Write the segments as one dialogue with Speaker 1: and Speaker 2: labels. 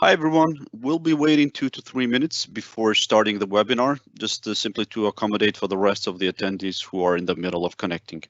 Speaker 1: Hi everyone, we'll be waiting 2 to 3 minutes before starting the webinar, just simply to accommodate for the rest of the attendees who are in the middle of connecting.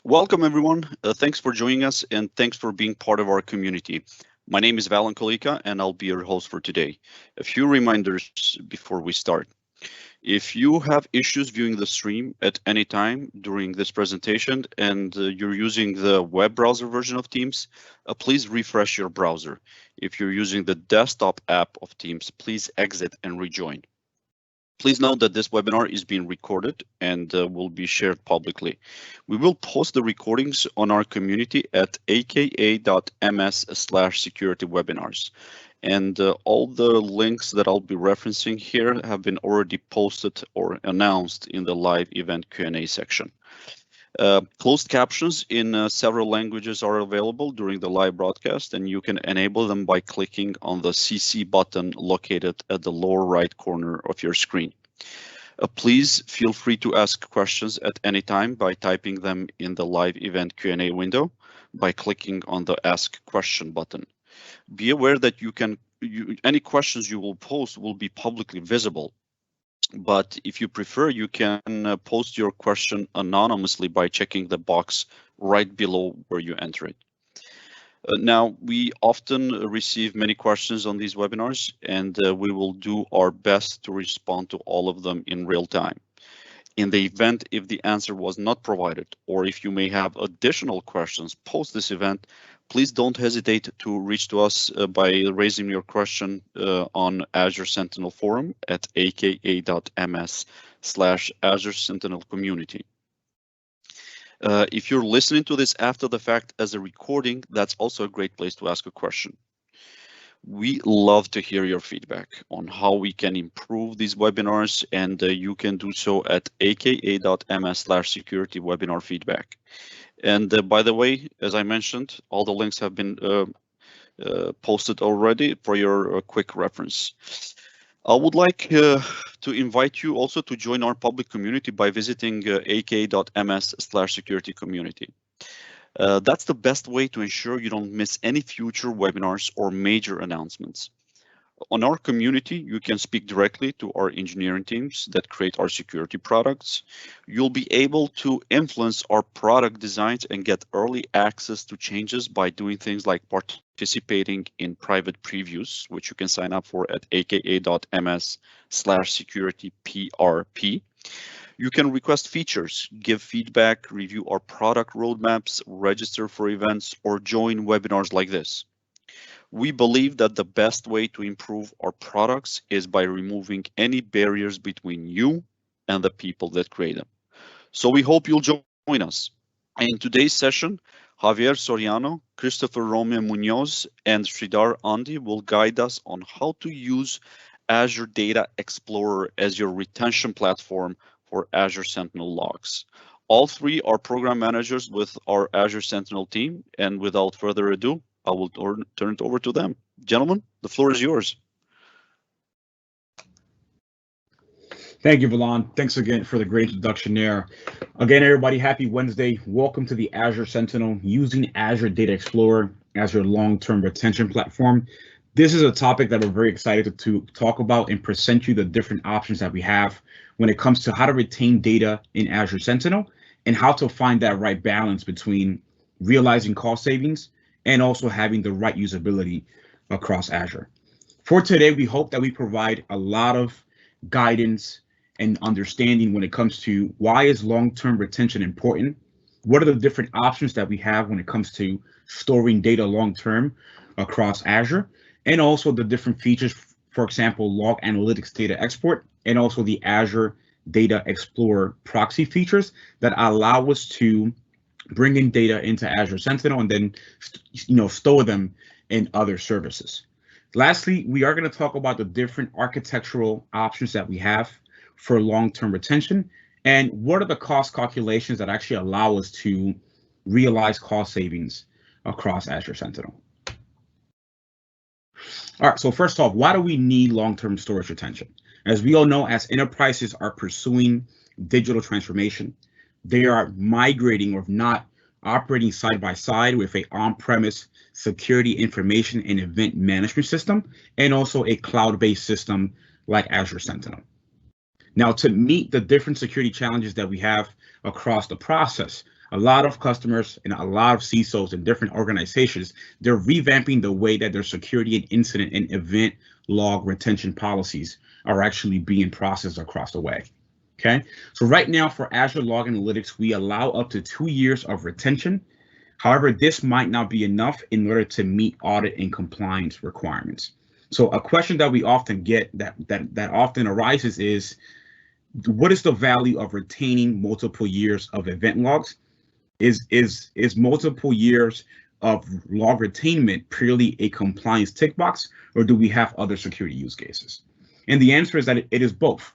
Speaker 1: Welcome everyone, thanks for joining us and thanks for being part of our community. My name is Valen Kolika and I'll be your host for today. A few reminders before we start. If you have issues viewing the stream at any time during this presentation and you're using the web browser version of Teams, please refresh your browser. If you're using the desktop app of Teams, please exit and rejoin. Please note that this webinar is being recorded and will be shared publicly. We will post the recordings on our community at aka.ms/security-webinars. And all the links that I'll be referencing here have been already posted or announced in the live event Q&A section. Closed captions in several languages are available during the live broadcast, and you can enable them by clicking on the CC button located at the lower right corner of your screen. Please feel free to ask questions at any time by typing them in the live event Q&A window by clicking on the Ask Question button. Be aware that any questions you will post will be publicly visible. But if you prefer, you can post your question anonymously by checking the box right below where you enter it. Now, we often receive many questions on these webinars, and we will do our best to respond to all of them in real time. In the event if the answer was not provided, or if you may have additional questions post this event, please don't hesitate to reach to us by raising your question on Azure Sentinel forum at aka.ms/Azure Sentinel community. If you're listening to this after the fact as a recording, that's also a great place to ask a question. We love to hear your feedback on how we can improve these webinars, and you can do so at aka.ms/security-webinar feedback. And by the way, as I mentioned, all the links have been posted already for your quick reference. I would like to invite you also to join our public community by visiting aka.ms/security community. That's the best way to ensure you don't miss any future webinars or major announcements. On our community, you can speak directly to our engineering teams that create our security products. You'll be able to influence our product designs and get early access to changes by doing things like participating in private previews, which you can sign up for at aka.ms/security-prp. You can request features, give feedback, review our product roadmaps, register for events, or join webinars like this. We believe that the best way to improve our products is by removing any barriers between you and the people that create them. So we hope you'll join us. In today's session, Javier Soriano, Cristhofer Romeo Munoz, and Sreedar Ande will guide us on how to use Azure Data Explorer as your retention platform for Azure Sentinel logs. All three are program managers with our Azure Sentinel team, and without further ado, I will turn it over to them. Gentlemen, the floor is yours.
Speaker 2: Thank you, Valon. Thanks again for the great introduction there. Again, everybody, happy Wednesday. Welcome to the Azure Sentinel using Azure Data Explorer as your long-term retention platform. This is a topic that we're very excited to talk about and present you the different options that we have when it comes to how to retain data in Azure Sentinel and how to find that right balance between realizing cost savings and also having the right usability across Azure. For today, we hope that we provide a lot of guidance and understanding when it comes to why is long-term retention important, what are the different options that we have when it comes to storing data long-term across Azure, and also the different features, for example, log analytics data export, and also the Azure Data Explorer proxy features that allow us to bring in data into Azure Sentinel and then store them in other services. Lastly, we are going to talk about the different architectural options that we have for long-term retention and what are the cost calculations that actually allow us to realize cost savings across Azure Sentinel. All right, so first off, why do we need long-term storage retention? As we all know, as enterprises are pursuing digital transformation, they are migrating or not operating side by side with a on-premise security information and event management system, and also a cloud-based system like Azure Sentinel. Now, to meet the different security challenges that we have across the process, a lot of customers and a lot of CISOs and different organizations, they're revamping the way that their security and incident and event log retention policies are actually being processed across the way. Okay, so right now for Azure Log Analytics, we allow up to 2 years of retention. However, this might not be enough in order to meet audit and compliance requirements. So a question that we often get that often arises is, what is the value of retaining multiple years of event logs? Is multiple years of log retainment purely a compliance tick box, or do we have other security use cases? And the answer is that it is both.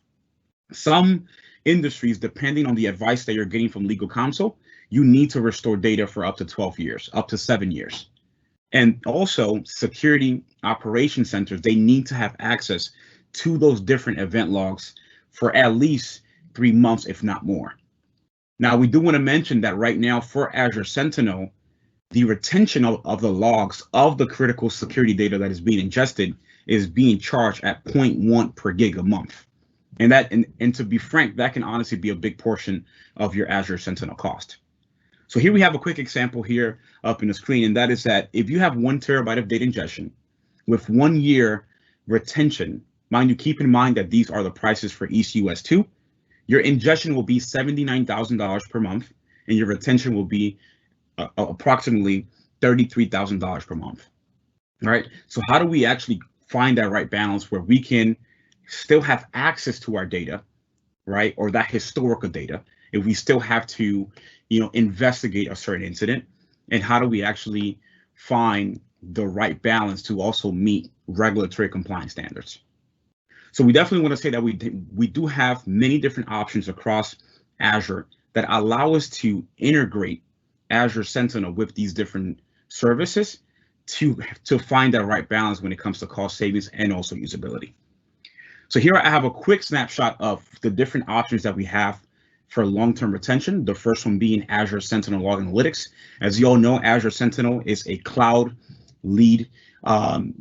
Speaker 2: Some industries, depending on the advice that you're getting from legal counsel, you need to restore data for up to 12 years, up to 7 years. And also security operation centers, they need to have access to those different event logs for at least 3 months, if not more. Now, we do want to mention that right now for Azure Sentinel, the retention of the logs of the critical security data that is being ingested is being charged at 0.1 per gig a month. And to be frank, that can honestly be a big portion of your Azure Sentinel cost. So here we have a quick example here up in the screen, and that is that if you have 1 terabyte of data ingestion with 1 year retention, mind you, keep in mind that these are the prices for ECUS2, your ingestion will be $79,000 per month, and your retention will be approximately $33,000 per month. All right, so how do we actually find that right balance where we can still have access to our data, right, or that historical data, if we still have to, investigate a certain incident, and how do we actually find the right balance to also meet regulatory compliance standards? So we definitely want to say that we do have many different options across Azure that allow us to integrate Azure Sentinel with these different services to find that right balance when it comes to cost savings and also usability. So here I have a quick snapshot of the different options that we have for long-term retention. The first one being Azure Sentinel Log Analytics. As you all know, Azure Sentinel is a cloud lead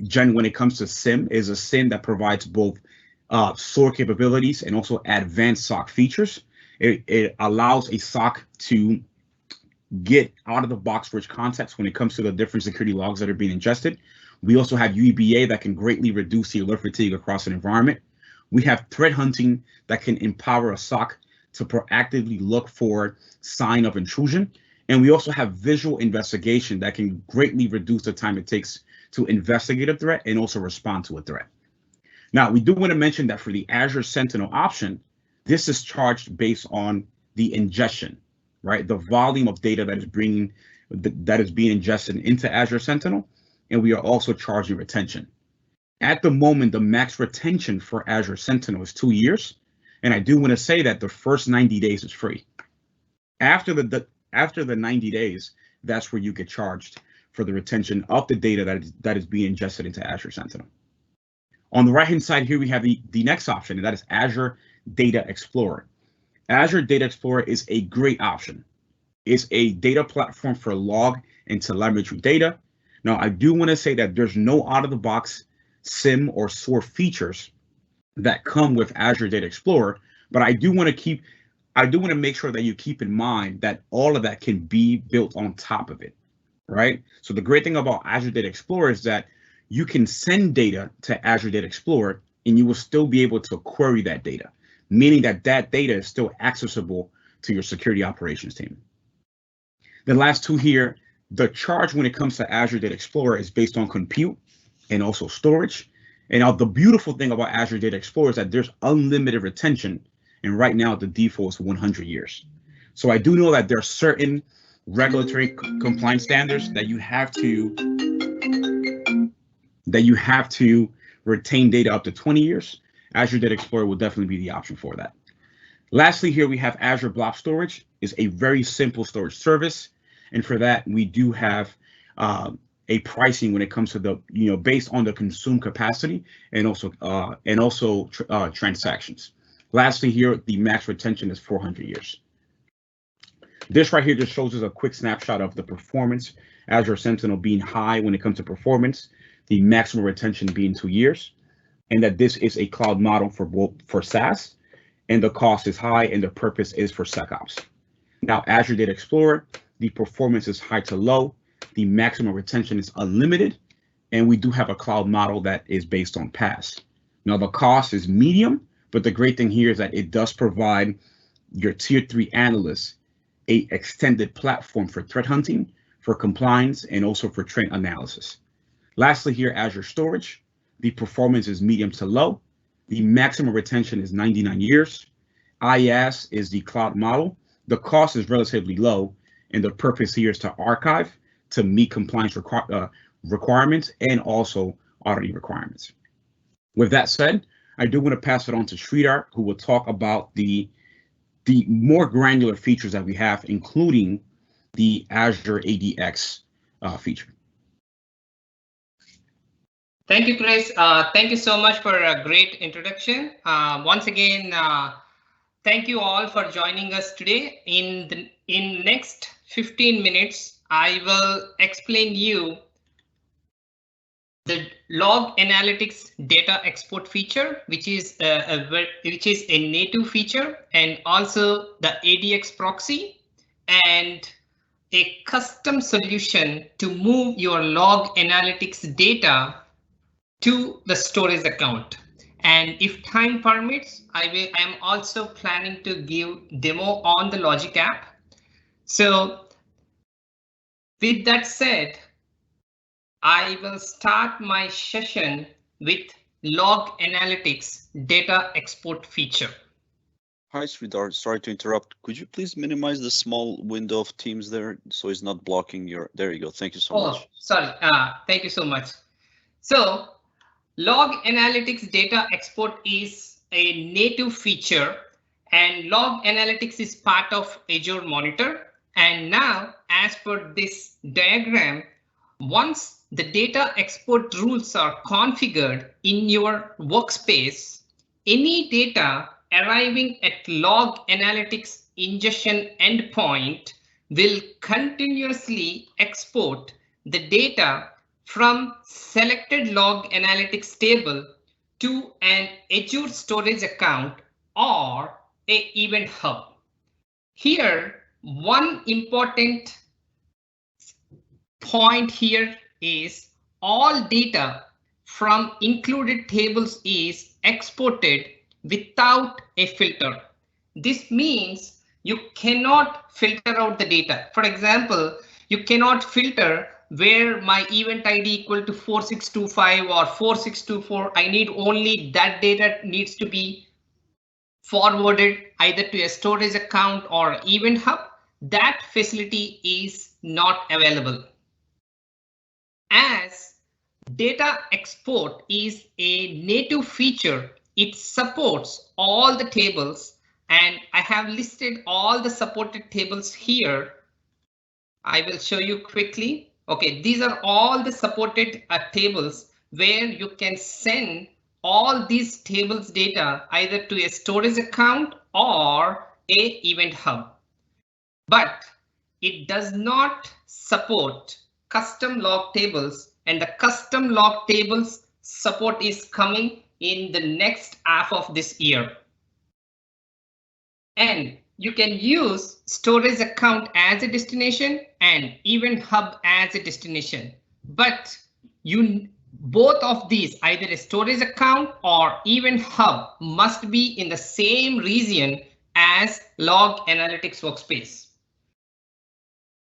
Speaker 2: gen when it comes to SIEM, is a SIEM that provides both SOAR capabilities and also advanced SOC features. It allows a SOC to get out of the box rich context when it comes to the different security logs that are being ingested. We also have UEBA that can greatly reduce the alert fatigue across an environment. We have threat hunting that can empower a SOC to proactively look for sign of intrusion. And we also have visual investigation that can greatly reduce the time it takes to investigate a threat and also respond to a threat. Now, we do want to mention that for the Azure Sentinel option, this is charged based on the ingestion, right? The volume of data that is being ingested into Azure Sentinel, and we are also charging retention. At the moment, the max retention for Azure Sentinel is 2 years, and I do want to say that the first 90 days is free. After the 90 days, that's where you get charged for the retention of the data that is being ingested into Azure Sentinel. On the right-hand side here, we have the next option, and that is Azure Data Explorer. Azure Data Explorer is a great option. It's a data platform for log and telemetry data. Now, I do want to say that there's no out-of-the-box SIM or SOAR features that come with Azure Data Explorer, but I do want to make sure that you keep in mind that all of that can be built on top of it, right? So the great thing about Azure Data Explorer is that you can send data to Azure Data Explorer and you will still be able to query that data, meaning that that data is still accessible to your security operations team. The last two here, the charge when it comes to Azure Data Explorer is based on compute and also storage. And now the beautiful thing about Azure Data Explorer is that there's unlimited retention. And right now the default is 100 years. So I do know that there are certain regulatory compliance standards that you have to retain data up to 20 years. Azure Data Explorer will definitely be the option for that. Lastly, here we have Azure Blob Storage. Is a very simple storage service. And for that, we do have a pricing when it comes to the, based on the consumed capacity and also transactions. Lastly, here, the max retention is 400 years. This right here just shows us a quick snapshot of the performance. Azure Sentinel being high when it comes to performance, the maximum retention being 2 years, and that this is a cloud model for SaaS, and the cost is high and the purpose is for SecOps. Now, Azure Data Explorer, the performance is high to low, the maximum retention is unlimited, and we do have a cloud model that is based on PaaS. Now, the cost is medium, but the great thing here is that it does provide your tier 3 analysts a extended platform for threat hunting, for compliance, and also for trend analysis. Lastly here, Azure Storage, the performance is medium to low. The maximum retention is 99 years. IaaS is the cloud model. The cost is relatively low, and the purpose here is to archive to meet compliance requirements and also auditing requirements. With that said, I do want to pass it on to Sreedar, who will talk about the more granular features that we have, including the Azure ADX feature.
Speaker 3: Thank you, Chris. Thank you so much for a great introduction. Once again, thank you all for joining us today. In next 15 minutes, I will explain you the log analytics data export feature, which is a native feature, and also the ADX proxy and a custom solution to move your log analytics data to the storage account. And if time permits, I am also planning to give demo on the Logic app. So with that said, I will start my session with log analytics data export feature.
Speaker 1: Hi, Sreedar. Sorry to interrupt. Could you please minimize the small window of Teams there so it's not blocking your? There you go. Thank you so much.
Speaker 3: Sorry. Thank you so much. So log analytics data export is a native feature, and log analytics is part of Azure Monitor. And now, as per this diagram, once the data export rules are configured in your workspace, any data arriving at log analytics ingestion endpoint will continuously export the data from selected log analytics table to an Azure storage account or an event hub. Here, one important point here is all data from included tables is exported without a filter. This means you cannot filter out the data. For example, you cannot filter where my event ID equal to 4625 or 4624. I need only that data needs to be forwarded either to a storage account or event hub. That facility is not available. As data export is a native feature, it supports all the tables, and I have listed all the supported tables here. I will show you quickly. Okay, these are all the supported tables where you can send all these tables data either to a storage account or a event hub. But it does not support custom log tables, and the custom log tables support is coming in the next half of this year. And you can use storage account as a destination and event hub as a destination, but both of these, either a storage account or event hub, must be in the same region as log analytics workspace.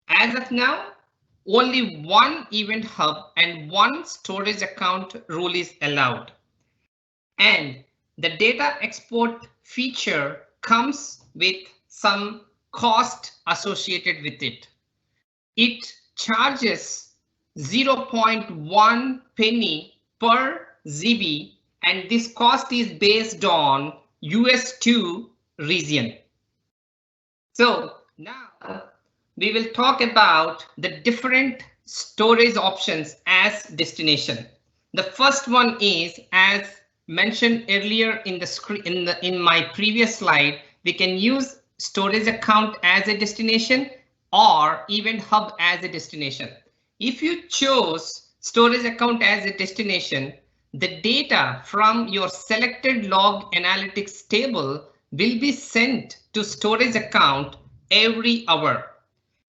Speaker 3: As of now, only one event hub and one storage account rule is allowed. And the data export feature comes with some cost associated with it. It charges 0.1 penny per GB, and this cost is based on US2 region. So now we will talk about the different storage options as destination. The first one is, as mentioned earlier in the screen in my previous slide, we can use storage account as a destination or event hub as a destination. If you chose storage account as a destination, the data from your selected log analytics table will be sent to storage account every hour,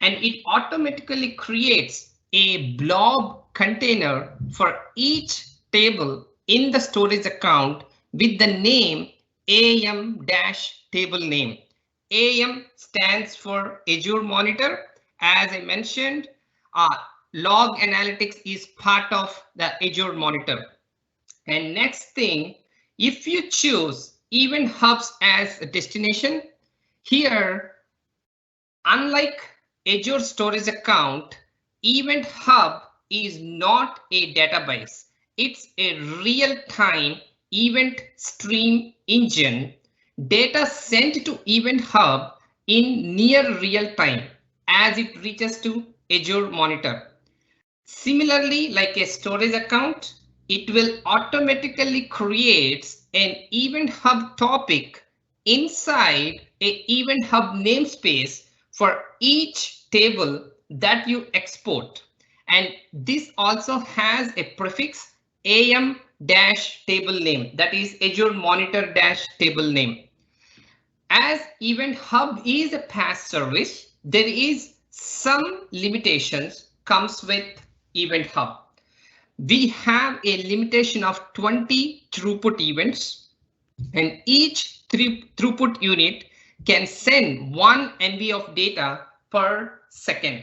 Speaker 3: and it automatically creates a blob container for each table in the storage account with the name AM-table name. AM stands for Azure Monitor. As I mentioned, log analytics is part of the Azure Monitor. And next thing, if you choose event hubs as a destination, here, unlike Azure storage account, event hub is not a database. It's a real-time event stream engine, data sent to event hub in near real time as it reaches to Azure Monitor. Similarly, like a storage account, it will automatically create an event hub topic inside a event hub namespace for each table that you export. And this also has a prefix AM-table name, that is Azure Monitor-table name. As event hub is a PaaS service, there is some limitations comes with event hub. We have a limitation of 20 throughput events, and each throughput unit can send 1 MB of data per second.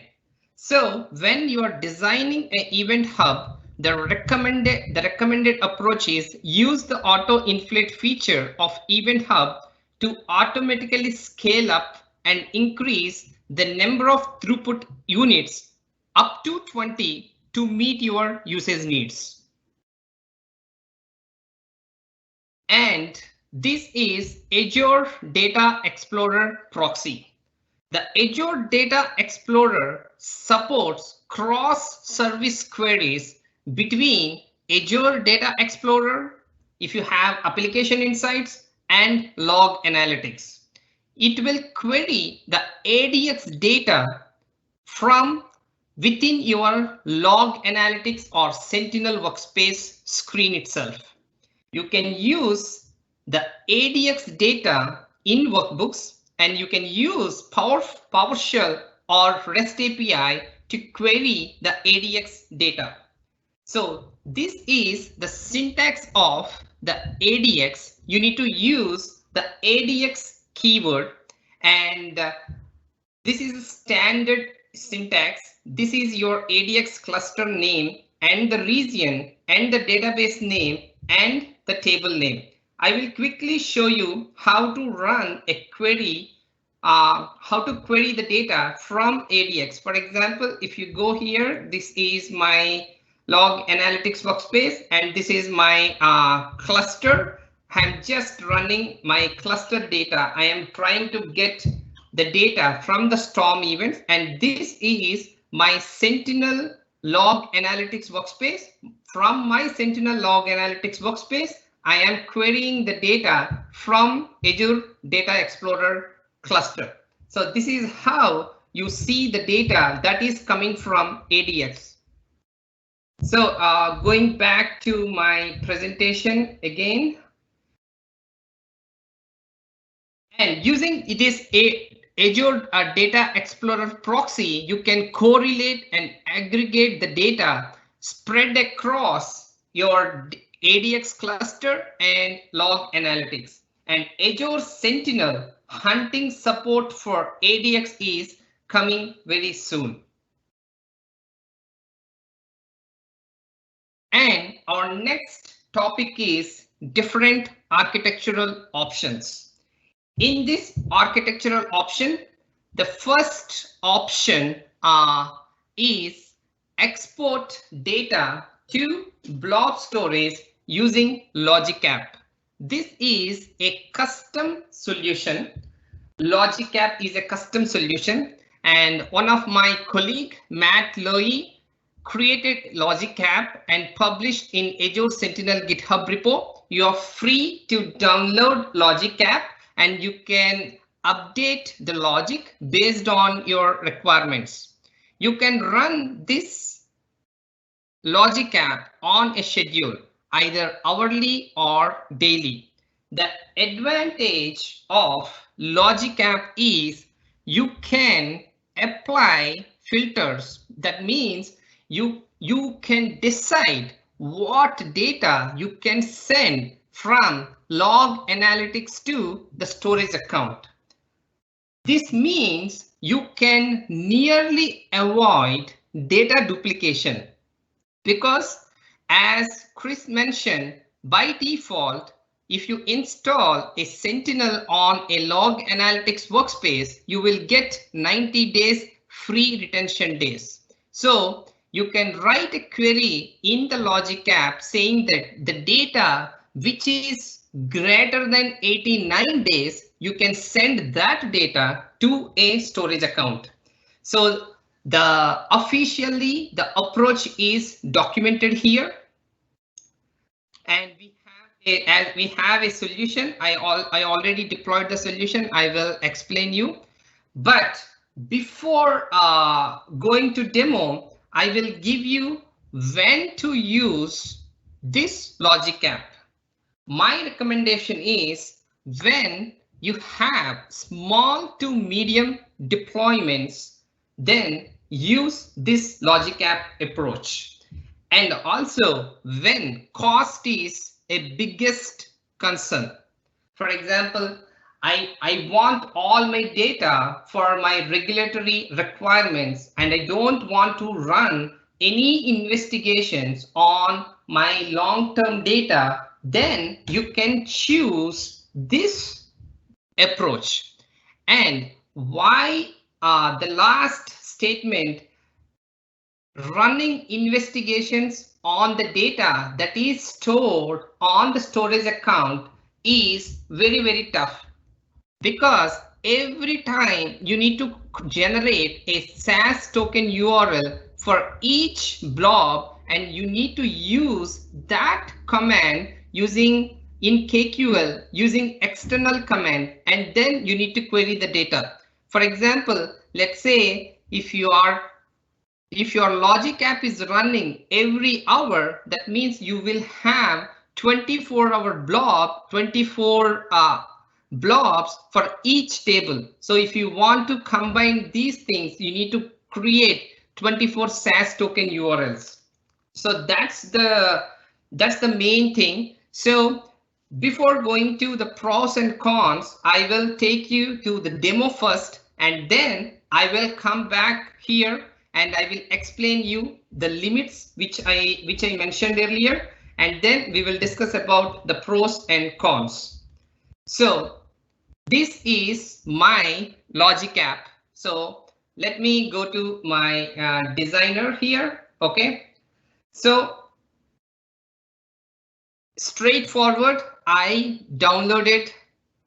Speaker 3: So when you are designing an event hub, the recommended approach is use the auto inflate feature of event hub to automatically scale up and increase the number of throughput units up to 20 to meet your usage needs. And this is Azure Data Explorer proxy. The Azure Data Explorer supports cross-service queries between Azure Data Explorer, if you have application insights, and log analytics. It will query the ADX data from within your log analytics or Sentinel workspace screen itself. You can use the ADX data in workbooks, and you can use PowerShell or REST API to query the ADX data. So this is the syntax of the ADX. You need to use the ADX keyword, and this is a standard syntax. This is your ADX cluster name and the region and the database name and the table name. I will quickly show you how to run a query, how to query the data from ADX. For example, if you go here, this is my log analytics workspace and this is my cluster. I'm just running my cluster data. I am trying to get the data from the storm events, and this is my Sentinel log analytics workspace. From my Sentinel log analytics workspace, I am querying the data from Azure Data Explorer cluster. So this is how you see the data that is coming from ADX. So going back to my presentation again. And using this Azure Data Explorer proxy, you can correlate and aggregate the data spread across your ADX cluster and log analytics. And Azure Sentinel hunting support for ADX is coming very soon. And our next topic is different architectural options. In this architectural option, the first option is export data to blob storage using Logic App. This is a custom solution. Logic App is a custom solution, and one of my colleague, Matt Lowy, created Logic App and published in Azure Sentinel GitHub repo. You are free to download Logic App and you can update the logic based on your requirements. You can run this Logic App on a schedule, either hourly or daily. The advantage of Logic App is you can apply filters. That means you can decide what data you can send from log analytics to the storage account. This means you can nearly avoid data duplication because, as Chris mentioned, by default, if you install a Sentinel on a log analytics workspace, you will get 90 days free retention days. So you can write a query in the Logic App saying that the data which is greater than 89 days, you can send that data to a storage account. So officially the approach is documented here. And we have a solution. I already deployed the solution. I will explain you. But before going to demo, I will give you when to use this Logic App. My recommendation is when you have small to medium deployments, then use this Logic App approach. And also when cost is a biggest concern. For example, I want all my data for my regulatory requirements and I don't want to run any investigations on my long-term data, then you can choose this approach. And why the last statement, running investigations on the data that is stored on the storage account is very, very tough. Because every time you need to generate a SAS token URL for each blob, and you need to use that command using in KQL using external command, and then you need to query the data. For example, let's say if your Logic App is running every hour, that means you will have 24-hour blob, 24 blobs for each table. So if you want to combine these things, you need to create 24 SAS token URLs. So that's the main thing. So before going to the pros and cons, I will take you to the demo first, and then I will come back here and I will explain you the limits which I mentioned earlier, and then we will discuss about the pros and cons. So this is my logic app. So let me go to my designer here. OK, so straightforward, I downloaded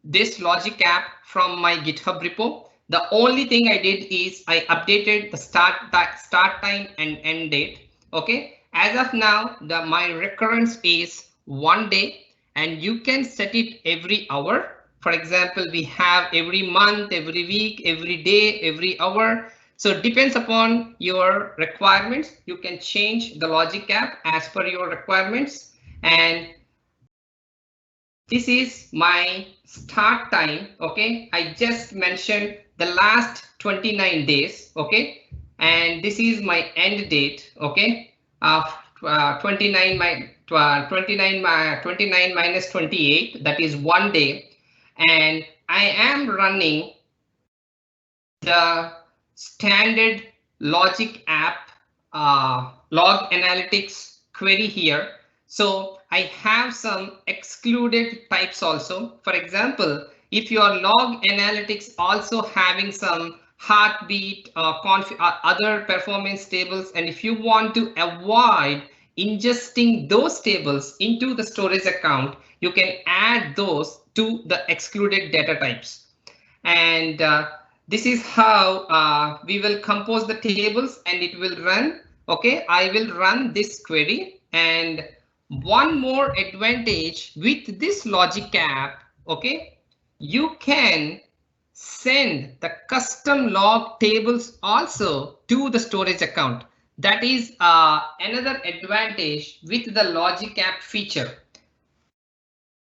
Speaker 3: this logic app from my GitHub repo. The only thing I did is I updated the start time and end date. OK, as of now, my recurrence is 1 day, and you can set it every hour. For example, we have every month, every week, every day, every hour. So it depends upon your requirements. You can change the logic app as per your requirements. And this is my start time. OK, I just mentioned the last 29 days. OK, and this is my end date. OK, 29 minus 28, that is 1 day. And I am running the standard logic app log analytics query here. So I have some excluded types also. For example, if your log analytics also having some heartbeat other performance tables, and if you want to avoid ingesting those tables into the storage account, you can add those to the excluded data types. And this is how we will compose the tables and it will run. OK, I will run this query. And one more advantage with this logic app, OK, you can send the custom log tables also to the storage account. That is another advantage with the logic app feature.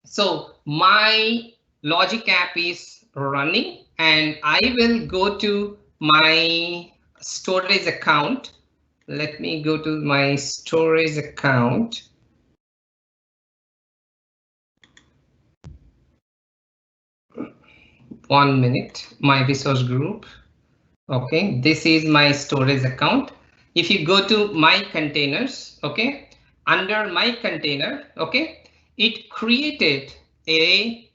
Speaker 3: So my logic app is running, and I will go to my storage account. Let me go to my storage account. One minute, my resource group. OK, this is my storage account. If you go to my containers, OK, under my container, OK, it created a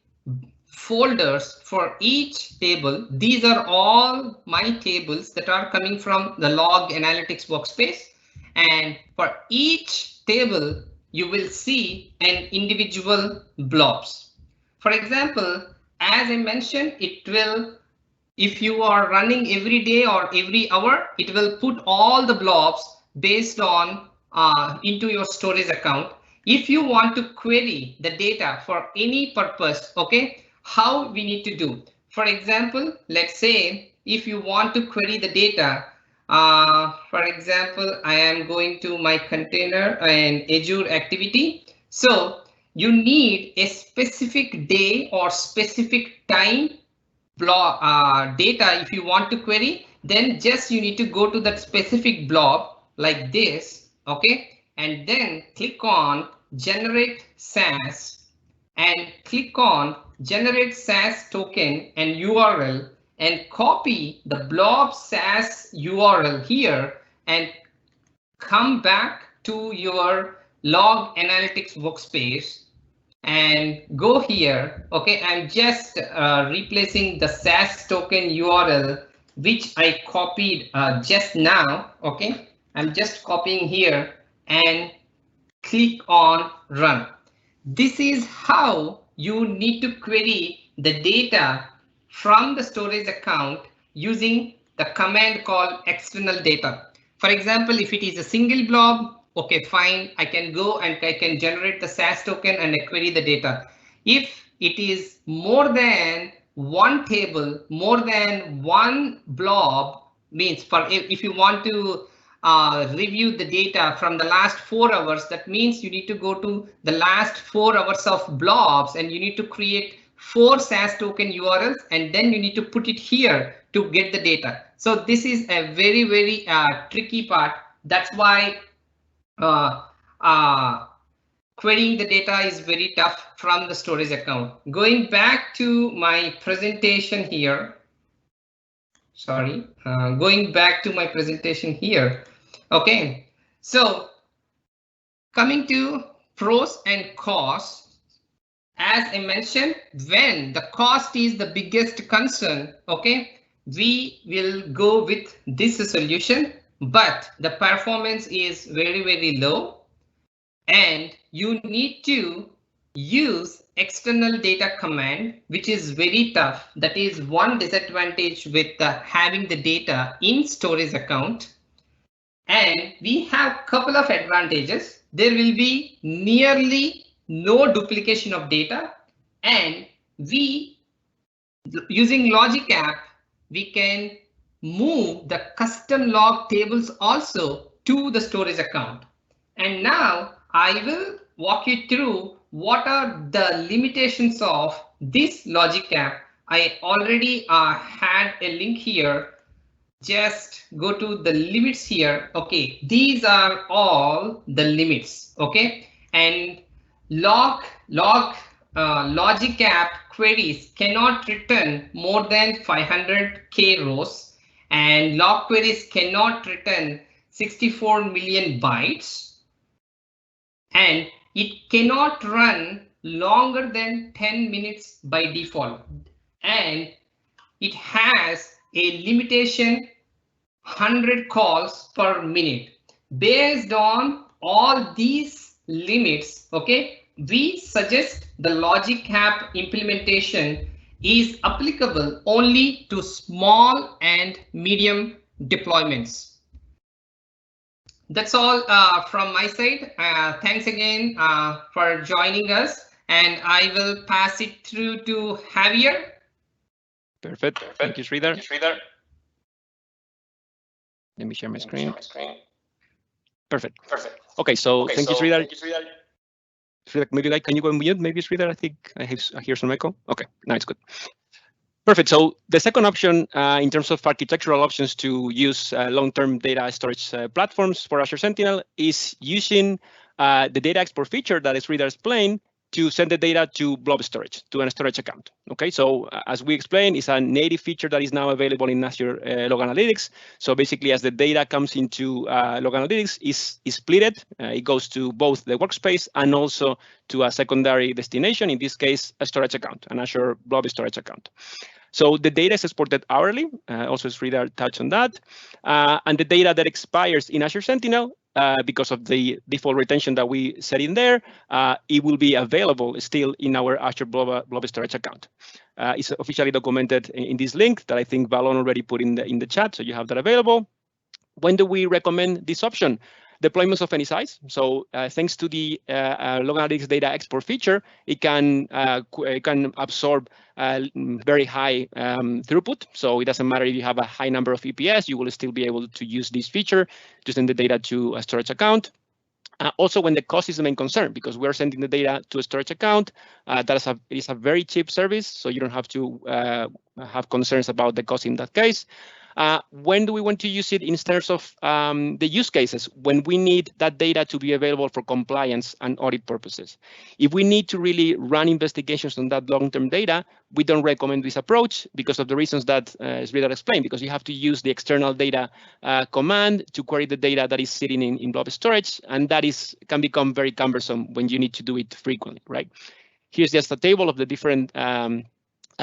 Speaker 3: folders for each table. These are all my tables that are coming from the log analytics workspace. And for each table, you will see an individual blobs. For example, as I mentioned, it will, if you are running every day or every hour, it will put all the blobs based on into your storage account. If you want to query the data for any purpose, OK, how we need to do. For example, let's say if you want to query the data, for example, I am going to my container and Azure activity. So you need a specific day or specific time blob data. If you want to query, then just you need to go to that specific blob like this. OK, and then click on generate SAS and click on generate SAS token and URL, and copy the blob SAS URL here and come back to your log analytics workspace and go here. OK, I'm just replacing the SAS token URL which I copied just now. OK, I'm just copying here and click on run. This is how you need to query the data from the storage account using the command called external data. For example, if it is a single blob, OK, fine, I can go and I can generate the SAS token and I query the data. If it is more than one table, more than one blob, means for if you want to review the data from the last 4 hours, that means you need to go to the last 4 hours of blobs and you need to create 4 SAS token URLs, and then you need to put it here to get the data. So this is a very, very tricky part. That's why querying the data is very tough from the storage account. Going back to my presentation here. sorry, going back to my presentation here. Okay, so coming to pros and cons, as I mentioned, when the cost is the biggest concern, okay, we will go with this solution, but the performance is very, very low and you need to use external data command, which is very tough. That is one disadvantage with having the data in storage account. And we have couple of advantages. There will be nearly no duplication of data, and we, using Logic App, we can move the custom log tables also to the storage account. And now I will walk you through what are the limitations of this Logic App. I already had a link here. Just go to the limits here. Okay, these are all the limits. Okay, and Logic App queries cannot return more than 500k rows, and log queries cannot return 64 million bytes, and it cannot run longer than 10 minutes by default, and it has a limitation 100 calls per minute. Based on all these limits, okay, we suggest the Logic App implementation is applicable only to small and medium deployments. That's all from my side. Thanks again for joining us, and I will pass it through to Javier.
Speaker 4: Perfect. Thank you, Sreedar. Let me share my screen. Perfect. Okay, so thank you, Sreedar. Sreedar, maybe can you go on mute? Maybe Sreedar, I think I hear some echo. Okay, now it's good. Perfect. So the second option in terms of architectural options to use long-term data storage platforms for Azure Sentinel is using the data export feature that Sreedar explained to send the data to blob storage, to a storage account. Okay, so as we explained, it's a native feature that is now available in Azure Log Analytics. So basically, as the data comes into Log Analytics, is splitted. It goes to both the workspace and also to a secondary destination, in this case, a storage account, an Azure blob storage account. So the data is exported hourly, also Sreedar touched on that. And the data that expires in Azure Sentinel, because of the default retention that we set in there, it will be available still in our Azure blob storage account. It's officially documented in this link that I think Valon already put in the chat, so you have that available. When do we recommend this option? Deployments of any size. So thanks to the Log Analytics data export feature, it can absorb very high throughput. So it doesn't matter if you have a high number of EPS, you will still be able to use this feature to send the data to a storage account. Also, when the cost is the main concern, because we're sending the data to a storage account, it is a very cheap service, so you don't have to have concerns about the cost in that case. When do we want to use it in terms of the use cases? When we need that data to be available for compliance and audit purposes. If we need to really run investigations on that long-term data, we don't recommend this approach because of the reasons that Sreedar explained, because you have to use the external data command to query the data that is sitting in blob storage, and that can become very cumbersome when you need to do it frequently, right? Here's just a table of the different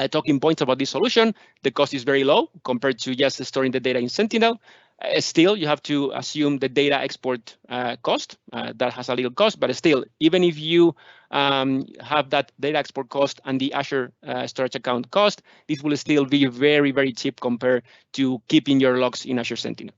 Speaker 4: talking points about this solution. The cost is very low compared to just storing the data in Sentinel. Still, you have to assume the data export cost. That has a little cost, but still, even if you have that data export cost and the Azure storage account cost, this will still be very, very cheap compared to keeping your logs in Azure Sentinel.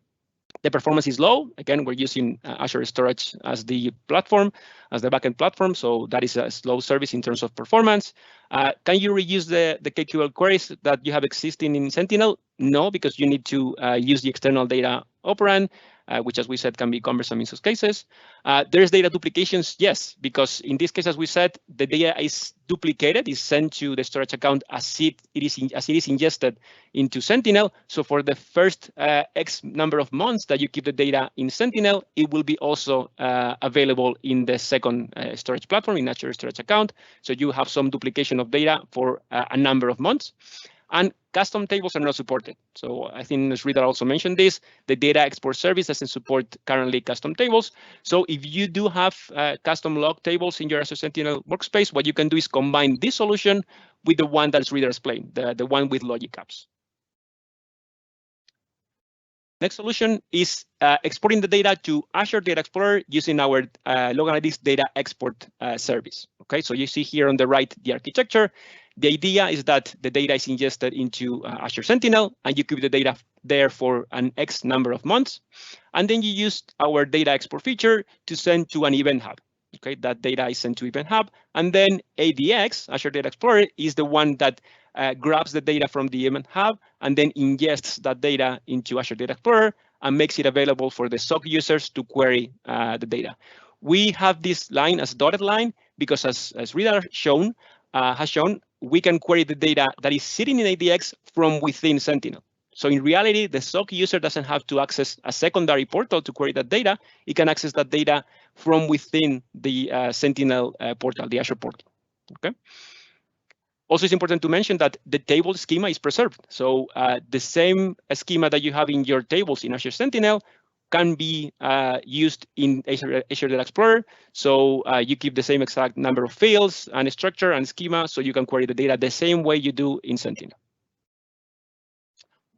Speaker 4: The performance is low. Again, we're using Azure Storage as the platform, as the backend platform. So that is a slow service in terms of performance. Can you reuse the KQL queries that you have existing in Sentinel? No, because you need to use the external data operand, which, as we said, can be cumbersome in some cases. There's data duplications, yes, because in this case, as we said, the data is duplicated, is sent to the storage account as it is ingested into Sentinel. So for the first X number of months that you keep the data in Sentinel, it will be also available in the second storage platform, in Azure Storage account. So you have some duplication of data for a number of months. And custom tables are not supported. So I think Sreedar also mentioned this. The data export service doesn't support currently custom tables. So if you do have custom log tables in your Azure Sentinel workspace, what you can do is combine this solution with the one that Sreedar explained, the one with logic apps. Next solution is exporting the data to Azure Data Explorer using our Log Analytics data export service. Okay, so you see here on the right the architecture. The idea is that the data is ingested into Azure Sentinel, and you keep the data there for an X number of months, and then you use our data export feature to send to an event hub. Okay, that data is sent to Event Hub, and then ADX, Azure Data Explorer, is the one that grabs the data from the Event Hub and then ingests that data into Azure Data Explorer and makes it available for the SOC users to query the data. We have this line as dotted line because, as Sreedar has shown, we can query the data that is sitting in ADX from within Sentinel. So in reality, the SOC user doesn't have to access a secondary portal to query that data. It can access that data from within the Sentinel portal, the Azure portal. Okay. Also, it's important to mention that the table schema is preserved. So the same schema that you have in your tables in Azure Sentinel can be used in Azure Data Explorer. So you keep the same exact number of fields and structure and schema, so you can query the data the same way you do in Sentinel.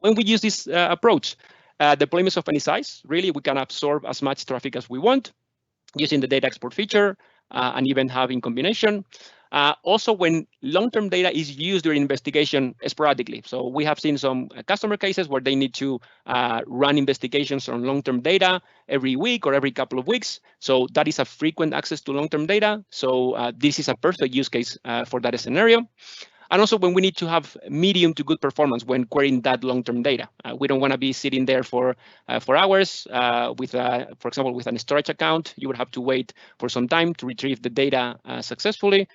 Speaker 4: When we use this approach, deployments of any size, really, we can absorb as much traffic as we want using the data export feature and even having combination. Also, when long-term data is used during investigation sporadically. So we have seen some customer cases where they need to run investigations on long-term data every week or every couple of weeks. So that is a frequent access to long-term data. So this is a perfect use case for that scenario. And also when we need to have medium to good performance when querying that long-term data. We don't want to be sitting there for hours with, for example, with a storage account. You would have to wait for some time to retrieve the data successfully.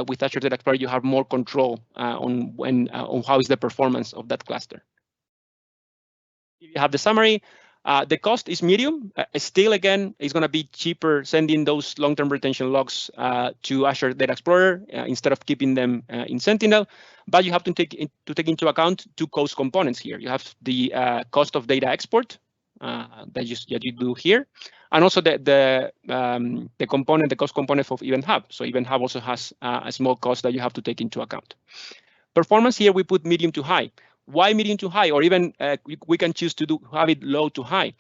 Speaker 4: With Azure Data Explorer, you have more control on how is the performance of that cluster. If you have the summary, the cost is medium. Still, again, it's going to be cheaper sending those long-term retention logs to Azure Data Explorer instead of keeping them in Sentinel. But you have to take into account two cost components here. You have the cost of data export that you do here, and also the cost component of Event Hub. So Event Hub also has a small cost that you have to take into account. Performance here we put medium to high. Why medium to high, or even we can choose to have it low to high,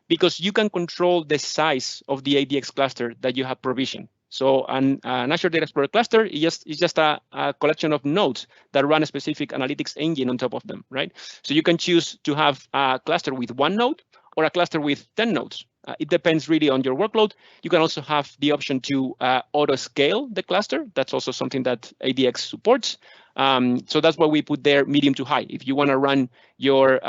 Speaker 4: because you can control the size of the ADX cluster that you have provisioned. So an Azure Data Explorer cluster is just a collection of nodes that run a specific analytics engine on top of them, right? So you can choose to have a cluster with one node or a cluster with 10 nodes. It depends really on your workload. You can also have the option to auto scale the cluster. That's also something that ADX supports. So that's why we put there medium to high. If you want to run your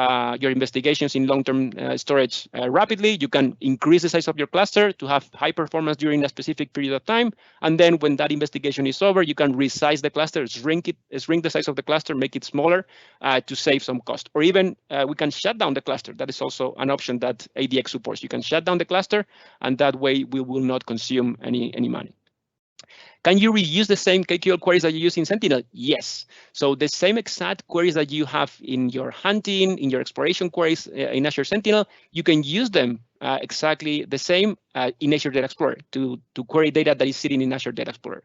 Speaker 4: investigations in long-term storage rapidly, you can increase the size of your cluster to have high performance during a specific period of time. And then when that investigation is over, you can resize the cluster, shrink the size of the cluster, make it smaller to save some cost. Or even we can shut down the cluster. That is also an option that ADX supports. You can shut down the cluster, and that way we will not consume any money. Can you reuse the same KQL queries that you use in Sentinel? Yes. So the same exact queries that you have in your hunting, in your exploration queries in Azure Sentinel, you can use them exactly the same in Azure Data Explorer to query data that is sitting in Azure Data Explorer.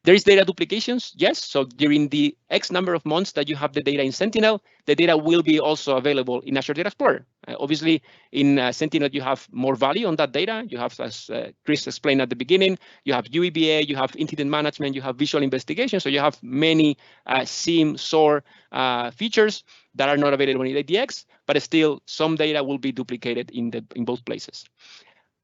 Speaker 4: There is data duplications, yes. So during the X number of months that you have the data in Sentinel, the data will be also available in Azure Data Explorer. Obviously, in Sentinel, you have more value on that data. You have, as Chris explained at the beginning, you have UEBA, you have incident management, you have visual investigation. So you have many SIEM, SOAR features that are not available in ADX, but still some data will be duplicated in both places.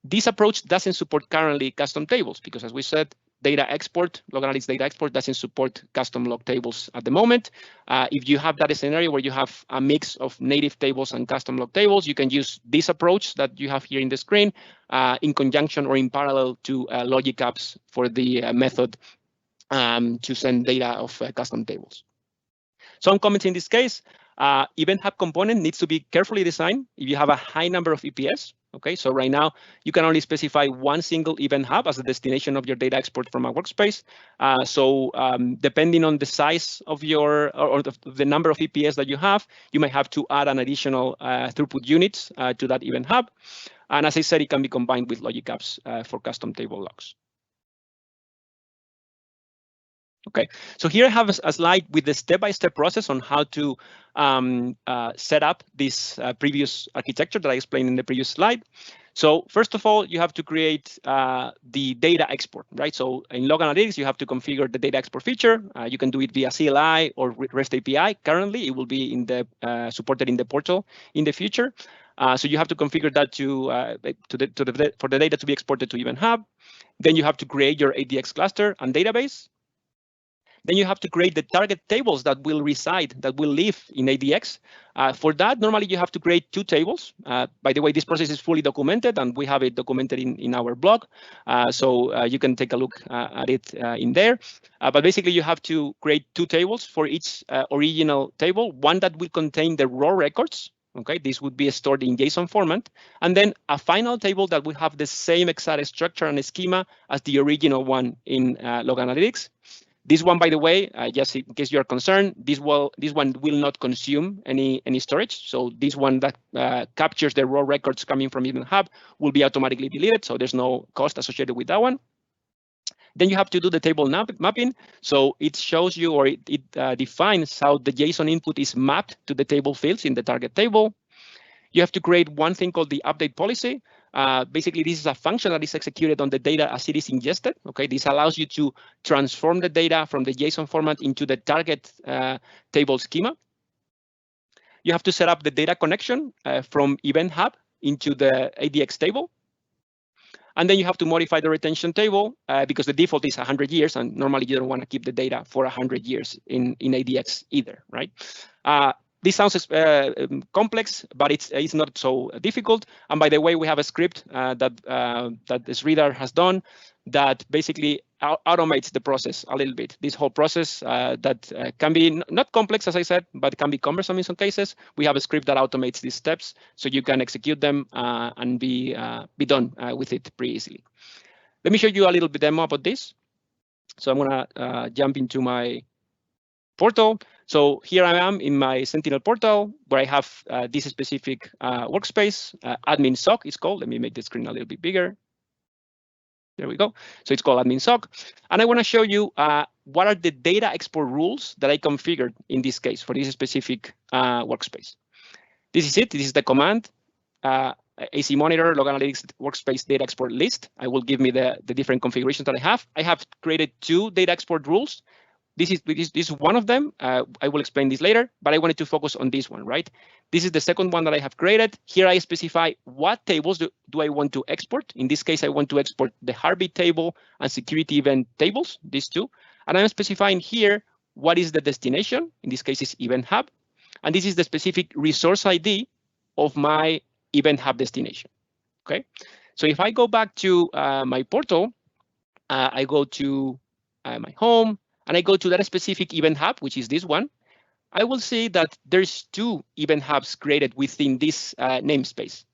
Speaker 4: This approach doesn't support currently custom tables because, as we said, data export, log analytics data export doesn't support custom log tables at the moment. If you have that scenario where you have a mix of native tables and custom log tables, you can use this approach that you have here in the screen in conjunction or in parallel to logic apps for the method to send data of custom tables. Some comments in this case. Event Hub component needs to be carefully designed if you have a high number of EPS. Okay, so right now you can only specify one single event hub as the destination of your data export from a workspace. Depending on the size of your or the number of EPS that you have, you might have to add an additional throughput units to that event hub. And as I said, it can be combined with logic apps for custom table logs. Okay, so here I have a slide with the step-by-step process on how to set up this previous architecture that I explained in the previous slide. So first of all, you have to create the data export, right? So in Log Analytics, you have to configure the data export feature. You can do it via CLI or REST API. Currently, it will be in the supported in the portal in the future. So you have to configure that for the data to be exported to Event Hub. Then you have to create your ADX cluster and database. Then you have to create the target tables that will reside, that will live in ADX. For that, normally you have to create 2 tables. By the way, this process is fully documented, and we have it documented in our blog. So you can take a look at it in there. But basically, you have to create 2 tables for each original table, one that will contain the raw records. Okay, this would be stored in JSON format, and then a final table that will have the same exact structure and schema as the original one in Log Analytics. This one, by the way, just in case you are concerned, this one will not consume any storage. So this one that captures the raw records coming from Event Hub will be automatically deleted. So there's no cost associated with that one. Then you have to do the table mapping. So it shows you, or it defines how the JSON input is mapped to the table fields in the target table. You have to create one thing called the update policy. Basically, this is a function that is executed on the data as it is ingested. Okay, this allows you to transform the data from the JSON format into the target table schema. You have to set up the data connection from Event Hub into the ADX table. And then you have to modify the retention table because the default is 100 years, and normally you don't want to keep the data for 100 years in ADX either, right? This sounds complex, but it's not so difficult. And by the way, we have a script that Sreedar has done that basically automates the process a little bit. This whole process that can be not complex, as I said, but can be cumbersome in some cases. We have a script that automates these steps, so you can execute them and be done with it pretty easily. Let me show you a little bit demo about this. So I'm gonna jump into my portal. So here I am in my Sentinel portal where I have this specific workspace, admin SOC it's called. Let me make the screen a little bit bigger. There we go. So it's called admin SOC. And I want to show you what are the data export rules that I configured in this case for this specific workspace. This is it. This is the command. AC monitor, log analytics workspace data export list. I will give me the different configurations that I have. I have created 2 data export rules. This is one of them. I will explain this later, but I wanted to focus on this one, right? This is the second one that I have created. Here I specify what tables do I want to export. In this case, I want to export the heartbeat table and security event tables, these 2. And I'm specifying here what is the destination. In this case, it's Event Hub. And this is the specific resource ID of my Event Hub destination, okay? So if I go back to my portal, I go to my home, and I go to that specific Event Hub, which is this one, I will see that there's 2 Event Hubs created within this namespace.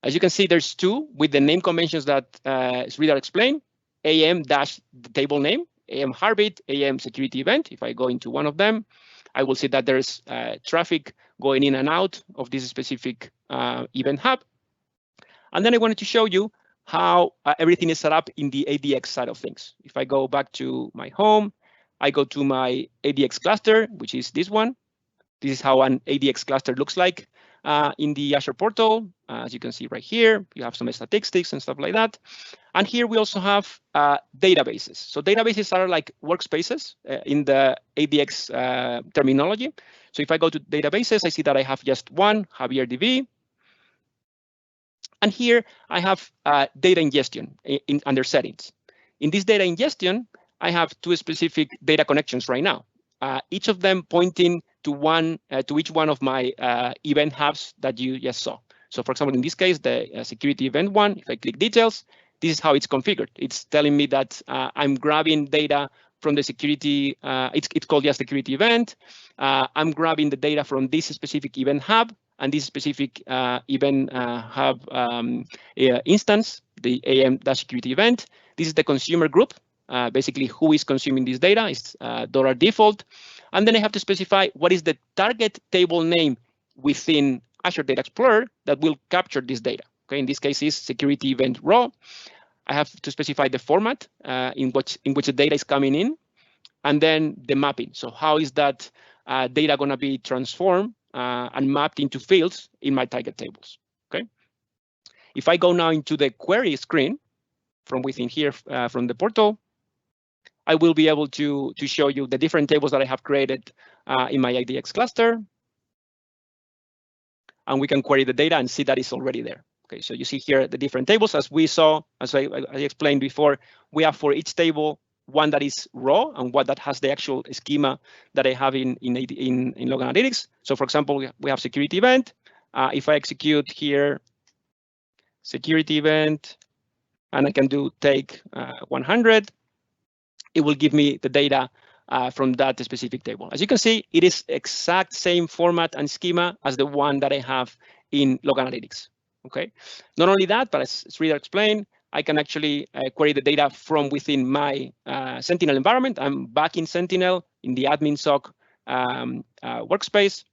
Speaker 4: As you can see, there's 2 with the name conventions that Sreedar explained, AM dash the table name, AM heartbeat, AM security event. If I go into one of them, I will see that there's traffic going in and out of this specific Event Hub. And then I wanted to show you how everything is set up in the ADX side of things. If I go back to my home, I go to my ADX cluster, which is this one. This is how an ADX cluster looks like in the Azure portal. As you can see right here, you have some statistics and stuff like that. And here we also have databases. So databases are like workspaces in the ADX terminology. So if I go to databases, I see that I have just one, Javier DB. And here I have data ingestion under settings. In this data ingestion, I have 2 specific data connections right now, each of them pointing to each one of my event hubs that you just saw. So for example, in this case, the security event one, if I click details, this is how it's configured. It's telling me that I'm grabbing data from the security, it's called just security event. I'm grabbing the data from this specific event hub. and this specific event hub instance, the AM-security event. This is the consumer group, basically who is consuming this data. It's $default. And then I have to specify what is the target table name within Azure Data Explorer that will capture this data. Okay, in this case is security event raw. I have to specify the format in which the data is coming in, and then the mapping. So how is that data going to be transformed and mapped into fields in my target tables? Okay. If I go now into the query screen from within here from the portal, I will be able to show you the different tables that I have created in my IDX cluster. And we can query the data and see that it's already there. Okay, so you see here the different tables. As we saw, as I explained before, we have for each table one that is raw and one that has the actual schema that I have in Log Analytics. So for example, we have security event. If I execute here security event, and I can do take 100, it will give me the data from that specific table. As you can see, it is exact same format and schema as the one that I have in Log Analytics. Okay. Not only that, but as Sreedar explained, I can actually query the data from within my Sentinel environment. I'm back in Sentinel in the admin SOC workspace,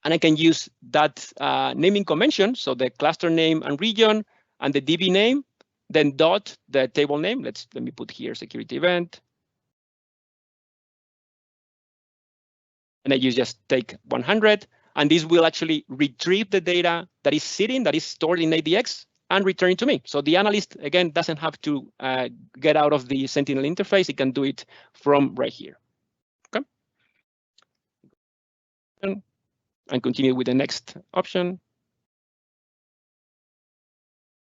Speaker 4: and I can use that naming convention. So the cluster name and region and the DB name, then dot the table name. Let me put here security event. And I use just take 100. And this will actually retrieve the data that is sitting, that is stored in ADX, and return it to me. So the analyst, again, doesn't have to get out of the Sentinel interface. He can do it from right here. Okay. And continue with the next option.